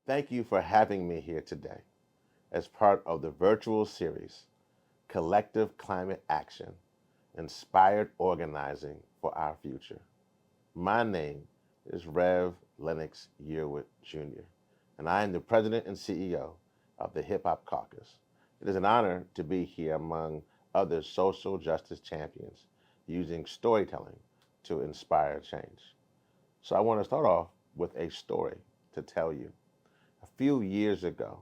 Thank you for having me here today as part of the virtual series, Collective Climate Action, Inspired Organizing for Our Future. My name is Rev. Lennox Yearwood Jr., and I am the President and CEO of the Hip Hop Caucus. It is an honor to be here among other social justice champions using storytelling to inspire change. So I want to start off with a story to tell you. A few years ago,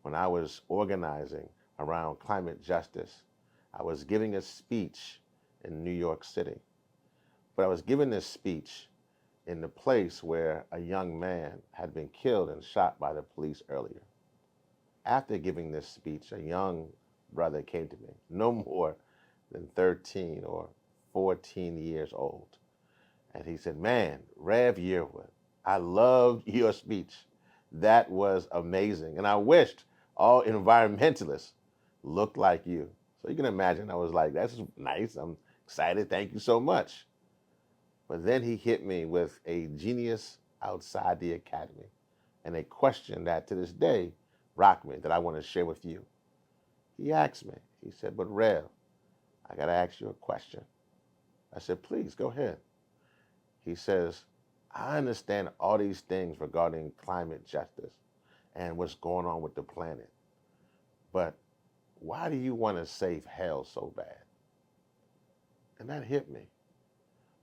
when I was organizing around climate justice, I was giving a speech in New York City. But I was giving this speech in the place where a young man had been killed and shot by the police earlier. After giving this speech, a young brother came to me, no more than 13 or 14 years old. And he said, "Man, Rev Yearwood, I loved your speech. That was amazing. And I wished all environmentalists looked like you." So you can imagine, I was like, "That's nice. I'm excited. Thank you so much." But then he hit me with a genius outside the academy and a question that to this day rocked me that I want to share with you. He asked me, he said, "But Rev, I got to ask you a question." I said, "Please, go ahead." He says, "I understand all these things regarding climate justice and what's going on with the planet, but why do you want to save hell so bad?" And that hit me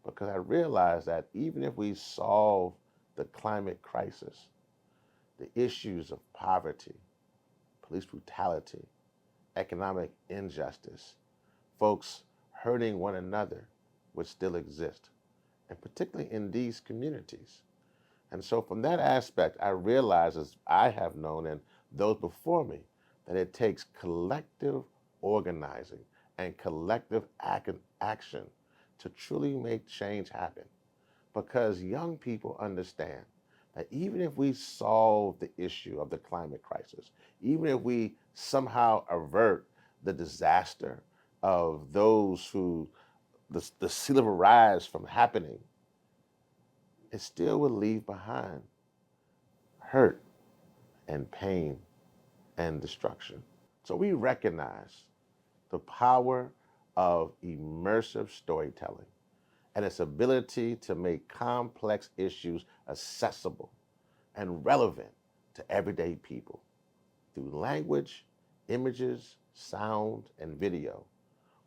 because I realized that even if we solve the climate crisis, the issues of poverty, police brutality, economic injustice, folks hurting one another would still exist, and particularly in these communities. And so from that aspect, I realize, as I have known and those before me, that it takes collective organizing and collective action to truly make change happen. Because young people understand that even if we solve the issue of the climate crisis, even if we somehow avert the disaster of those who the sea level rise from happening, it still will leave behind hurt and pain and destruction. So we recognize the power of immersive storytelling and its ability to make complex issues accessible and relevant to everyday people. Through language, images, sound, and video,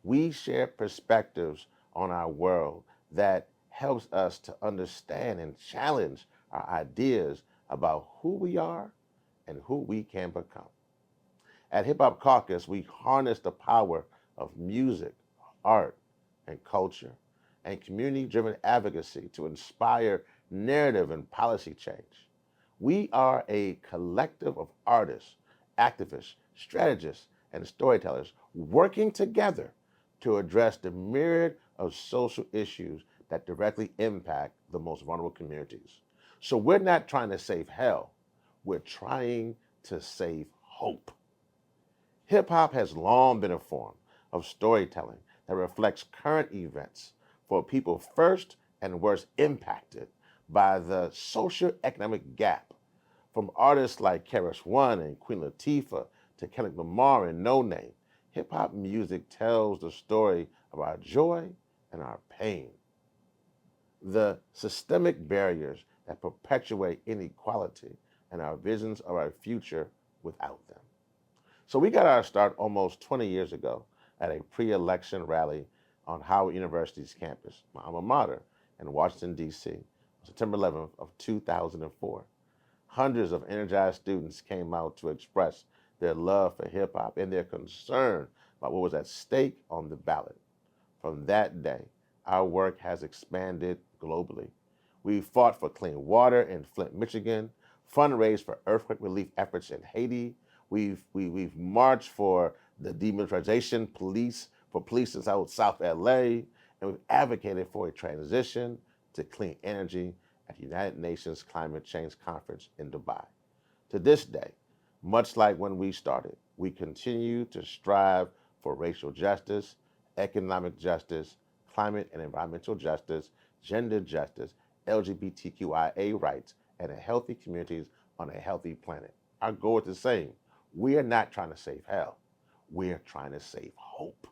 we share perspectives on our world that helps us to understand and challenge our ideas about who we are and who we can become. At Hip Hop Caucus, we harness the power of music, art, and culture, and community-driven advocacy to inspire narrative and policy change. We are a collective of artists, activists, strategists, and storytellers working together to address the myriad of social issues that directly impact the most vulnerable communities. So we're not trying to save hell, we're trying to save hope. Hip hop has long been a form of storytelling that reflects current events for people first and worst impacted by the socio-economic gap. From artists like Karis One and Queen Latifah to Kendrick Lamar and No Name, hip hop music tells the story of our joy and our pain, the systemic barriers that perpetuate inequality, and our visions of our future without them. So we got our start almost 20 years ago at a pre-election rally on Howard University's campus, my alma mater, in Washington, D.C., on September 11th of 2004. Hundreds of energized students came out to express their love for hip-hop and their concern about what was at stake on the ballot. From that day, our work has expanded globally. We fought for clean water in Flint, Michigan, fundraised for earthquake relief efforts in Haiti. We've marched for the demilitarization for police in South LA, and we've advocated for a transition to clean energy at the United Nations Climate Change Conference in Dubai. To this day, much like when we started, we continue to strive for racial justice, economic justice, climate and environmental justice, gender justice, LGBTQIA rights, and healthy communities on a healthy planet. Our goal is the same. We are not trying to save hell. We're trying to save hope.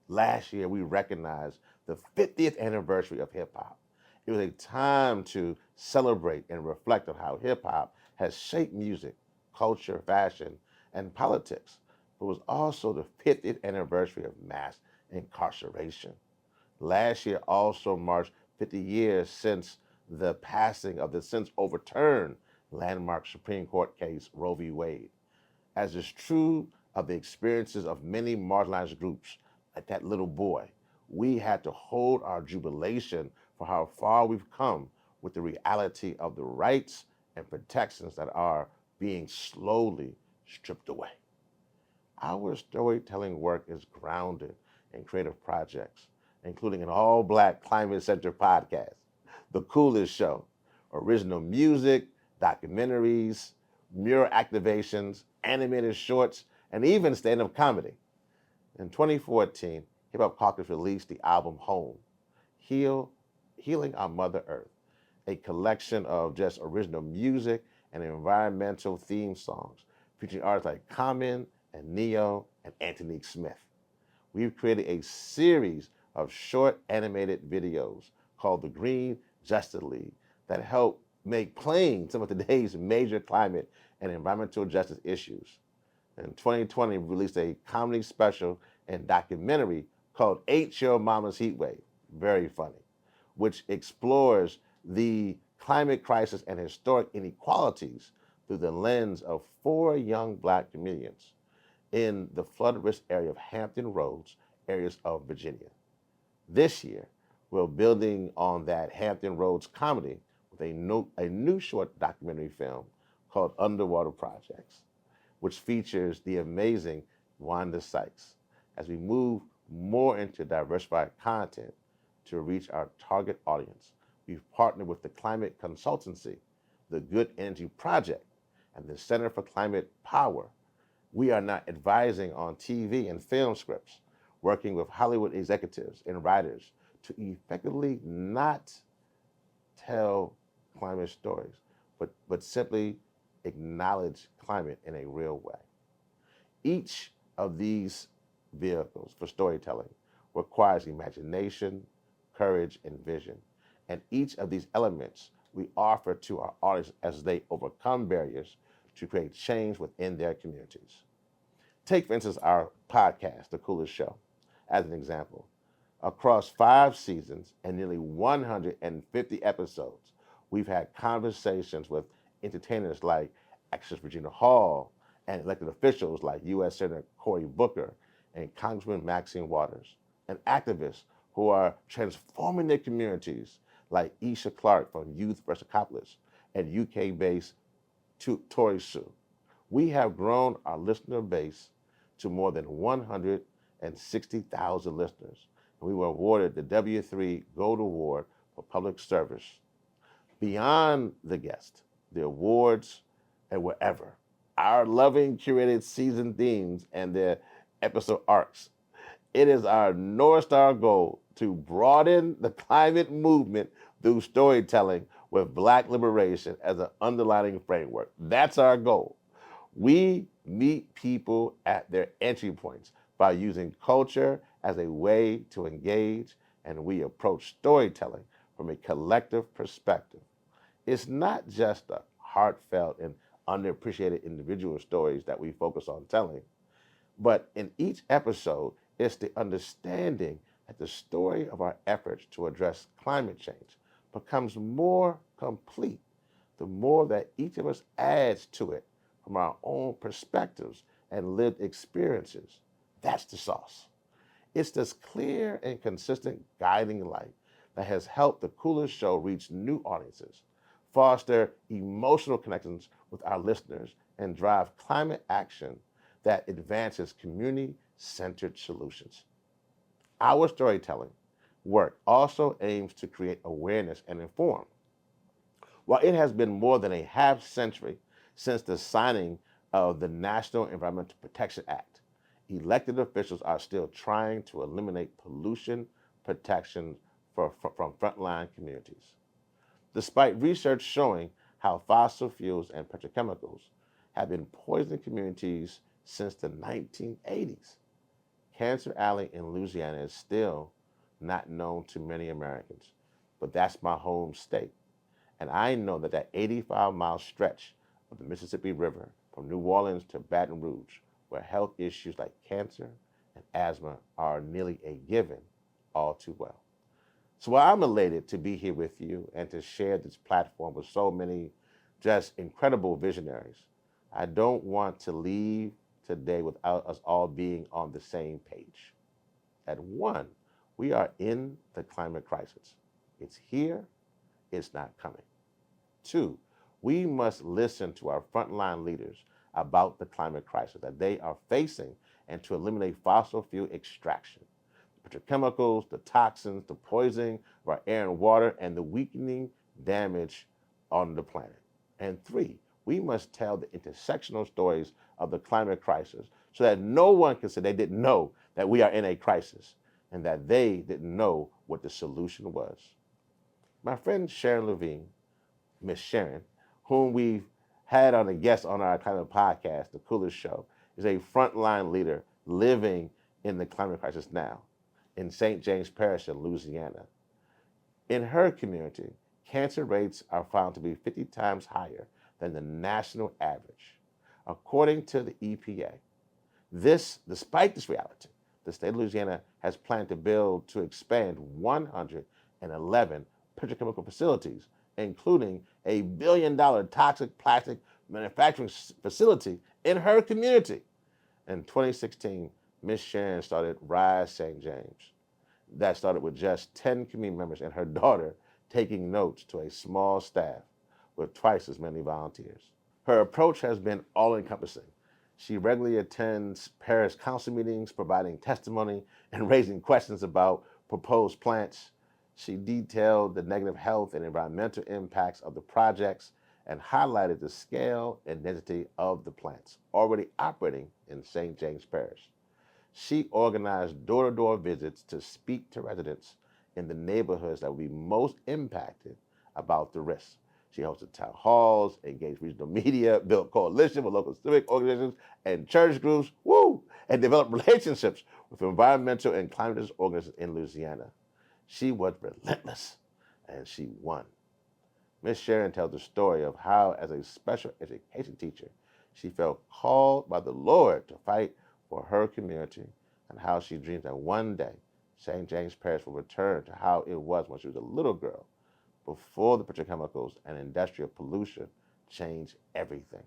Last year, we recognized the 50th anniversary of hip hop. It was a time to celebrate and reflect on how hip hop has shaped music, culture, fashion, and politics. But it was also the 50th anniversary of mass incarceration. Last year also marked 50 years since the passing of the since overturned landmark Supreme Court case Roe v. Wade. As is true of the experiences of many marginalized groups, like that little boy, we had to hold our jubilation for how far we've come with the reality of the rights and protections that are being slowly stripped away. Our storytelling work is grounded in creative projects, including an all-Black climate-centered podcast, The Coolest Show, original music, documentaries, mural activations, animated shorts, and even stand-up comedy. In 2014, Hip Hop Caucus released the album Home, Healing Our Mother Earth, a collection of just original music and environmental theme songs featuring artists like Common and Neo and Antonique Smith. We've created a series of short animated videos called the Green Justice League that help make plain some of today's major climate and environmental justice issues. In 2020, we released a comedy special and documentary called Ain't Your Mama's Heatwave, very funny, which explores the climate crisis and historic inequalities through the lens of 4 young Black comedians in the flood risk area of Hampton Roads, areas of Virginia. This year, we're building on that Hampton Roads comedy with a new short documentary film called Underwater Projects, which features the amazing Wanda Sykes as we move more into diversified content to reach our target audience. We've partnered with the climate consultancy, the Good Energy Project, and the Center for Climate Power. We are not advising on TV and film scripts, working with Hollywood executives and writers to effectively not tell climate stories, but simply acknowledge climate in a real way. Each of these vehicles for storytelling requires imagination, courage, and vision. And each of these elements we offer to our audience as they overcome barriers to create change within their communities. Take, for instance, our podcast, The Coolest Show, as an example. Across 5 seasons and nearly 150 episodes, we've had conversations with entertainers like actress Regina Hall and elected officials like U.S. Senator Cory Booker and Congressman Maxine Waters, and activists who are transforming their communities like Isha Clark from Youth vs. Accomplice and UK-based Tory Sue. We have grown our listener base to more than 160,000 listeners, and we were awarded the W3 Gold Award for Public Service. Beyond the guest, the awards, and wherever, our loving curated season themes and their episode arcs, it is our North Star goal to broaden the climate movement through storytelling with Black liberation as an underlying framework. That's our goal. We meet people at their entry points by using culture as a way to engage, and we approach storytelling from a collective perspective. It's not just the heartfelt and underappreciated individual stories that we focus on telling, but in each episode, it's the understanding that the story of our efforts to address climate change becomes more complete the more that each of us adds to it from our own perspectives and lived experiences. That's the sauce. It's this clear and consistent guiding light that has helped The Coolest Show reach new audiences, foster emotional connections with our listeners, and drive climate action that advances community-centered solutions. Our storytelling work also aims to create awareness and inform. While it has been more than a half century since the signing of the National Environmental Protection Act, elected officials are still trying to eliminate pollution protection from frontline communities. Despite research showing how fossil fuels and petrochemicals have been poisoning communities since the 1980s. Cancer Alley in Louisiana is still not known to many Americans, but that's my home state. And I know that 85-mile stretch of the Mississippi River from New Orleans to Baton Rouge, where health issues like cancer and asthma are nearly a given, all too well. So while I'm elated to be here with you and to share this platform with so many just incredible visionaries, I don't want to leave today without us all being on the same page. At one, we are in the climate crisis. It's here, it's not coming. Two, we must listen to our frontline leaders about the climate crisis that they are facing and to eliminate fossil fuel extraction, the petrochemicals, the toxins, the poisoning of our air and water, and the weakening damage on the planet. And three, we must tell the intersectional stories of the climate crisis so that no one can say they didn't know that we are in a crisis and that they didn't know what the solution was. My friend Sharon Levine, Miss Sharon, whom we've had on a guest on our climate podcast, The Coolest Show, is a frontline leader living in the climate crisis now in St. James Parish in Louisiana. In her community, cancer rates are found to be 50 times higher than the national average. According to the EPA, despite this reality, the state of Louisiana has planned to expand 111 petrochemical facilities, including a $1 billion toxic plastic manufacturing facility in her community. In 2016, Miss Sharon started Rise St. James. That started with just 10 community members and her daughter taking notes to a small staff with twice as many volunteers. Her approach has been all-encompassing. She regularly attends parish council meetings, providing testimony and raising questions about proposed plants. She detailed the negative health and environmental impacts of the projects and highlighted the scale and density of the plants already operating in St. James Parish. She organized door-to-door visits to speak to residents in the neighborhoods that would be most impacted about the risks. She hosted town halls, engaged regional media, built coalitions with local civic organizations and church groups, and developed relationships with environmental and climate justice organizations in Louisiana. She was relentless, and she won. Miss Sharon tells the story of how, as a special education teacher, she felt called by the Lord to fight for her community and how she dreamed that one day St. James Parish will return to how it was when she was a little girl, before the petrochemicals and industrial pollution changed everything.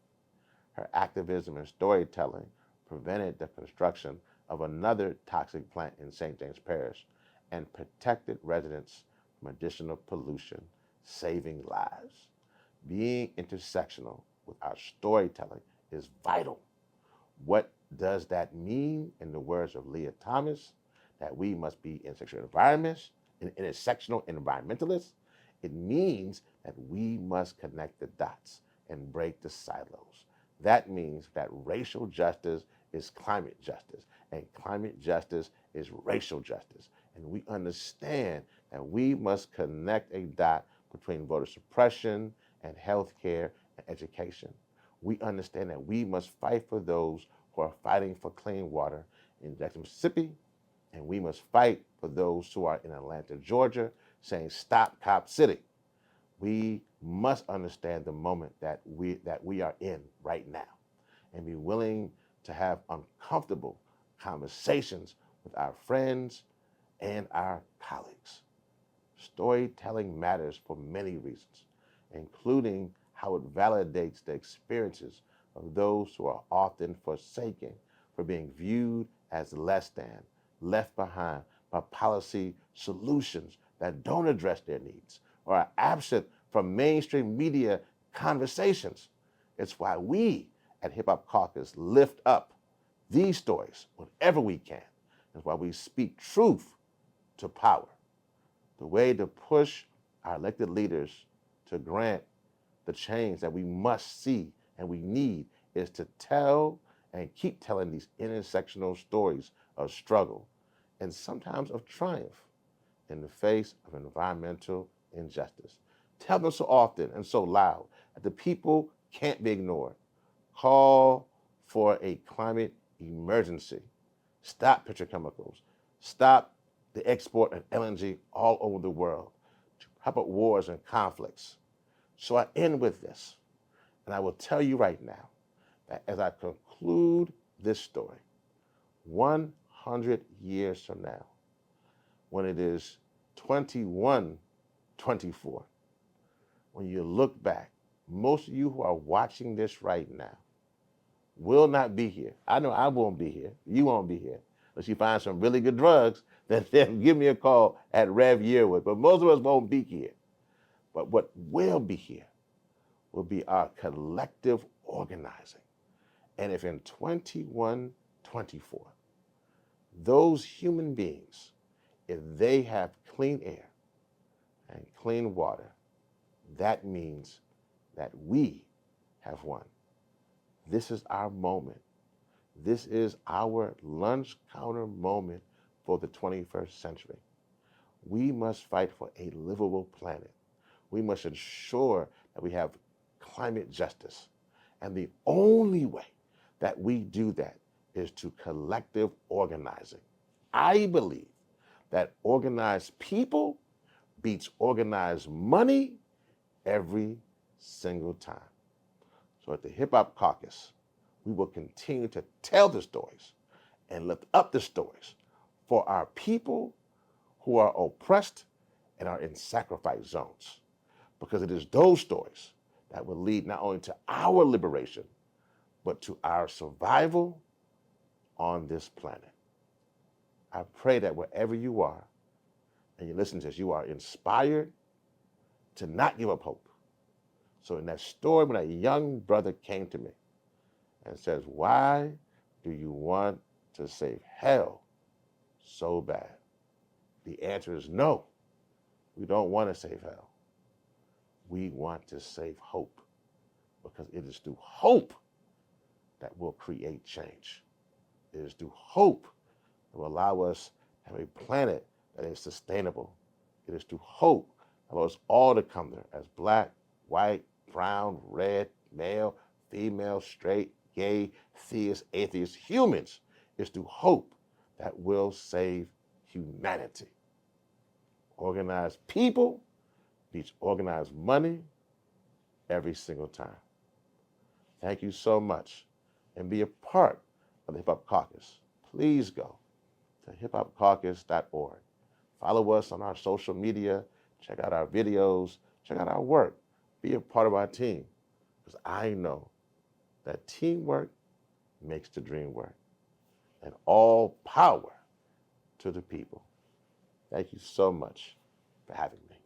Her activism and storytelling prevented the construction of another toxic plant in St. James Parish and protected residents from additional pollution, saving lives. Being intersectional with our storytelling is vital. What does that mean? In the words of Leah Thomas, that we must be intersectional environmentalists. It means that we must connect the dots and break the silos. That means that racial justice is climate justice, and climate justice is racial justice. And we understand that we must connect a dot between voter suppression and healthcare and education. We understand that we must fight for those who are fighting for clean water in Jackson, Mississippi, and we must fight for those who are in Atlanta, Georgia, saying stop Cop City. We must understand the moment that we are in right now and be willing to have uncomfortable conversations with our friends and our colleagues. Storytelling matters for many reasons, including how it validates the experiences of those who are often forsaken for being viewed as less than, left behind by policy solutions that don't address their needs or are absent from mainstream media conversations. It's why we at Hip Hop Caucus lift up these stories whenever we can. It's why we speak truth to power. The way to push our elected leaders to grant the change that we must see and we need is to tell and keep telling these intersectional stories of struggle and sometimes of triumph in the face of environmental injustice. Tell them so often and so loud The people can't be ignored. Call for a climate emergency. Stop petrochemicals. Stop the export of LNG all over the world to prop up wars and conflicts. So I end with this, and I will tell you right now that as I conclude this story, 100 years from now, when it is 2124, when you look back, most of you who are watching this right now will not be here. I know I won't be here. You won't be here. Unless you find some really good drugs, then give me a call at Rev Yearwood. But most of us won't be here. But what will be here will be our collective organizing. And if in 2124, those human beings, if they have clean air and clean water, that means that we have won. This is our moment. This is our lunch counter moment for the 21st century. We must fight for a livable planet. We must ensure that we have climate justice. And the only way that we do that is to collective organizing. I believe that organized people beats organized money every single time. So at the Hip Hop Caucus, we will continue to tell the stories and lift up the stories for our people who are oppressed and are in sacrifice zones. Because it is those stories that will lead not only to our liberation, but to our survival on this planet. I pray that wherever you are, and you listen to this, you are inspired to not give up hope. So in that story, when a young brother came to me and says, why do you want to save hell so bad? The answer is no, we don't want to save hell. We want to save hope, because it is through hope that will create change. It is through hope that will allow us to have a planet that is sustainable. It is through hope that allows us all to come there as black, white, brown, red, male, female, straight, gay, theist, atheist, humans. It's through hope that will save humanity. Organized people beats organized money every single time. Thank you so much, and be a part of the Hip Hop Caucus. Please go to hiphopcaucus.org. Follow us on our social media, check out our videos, check out our work. Be a part of our team, because I know that teamwork makes the dream work. And all power to the people. Thank you so much for having me.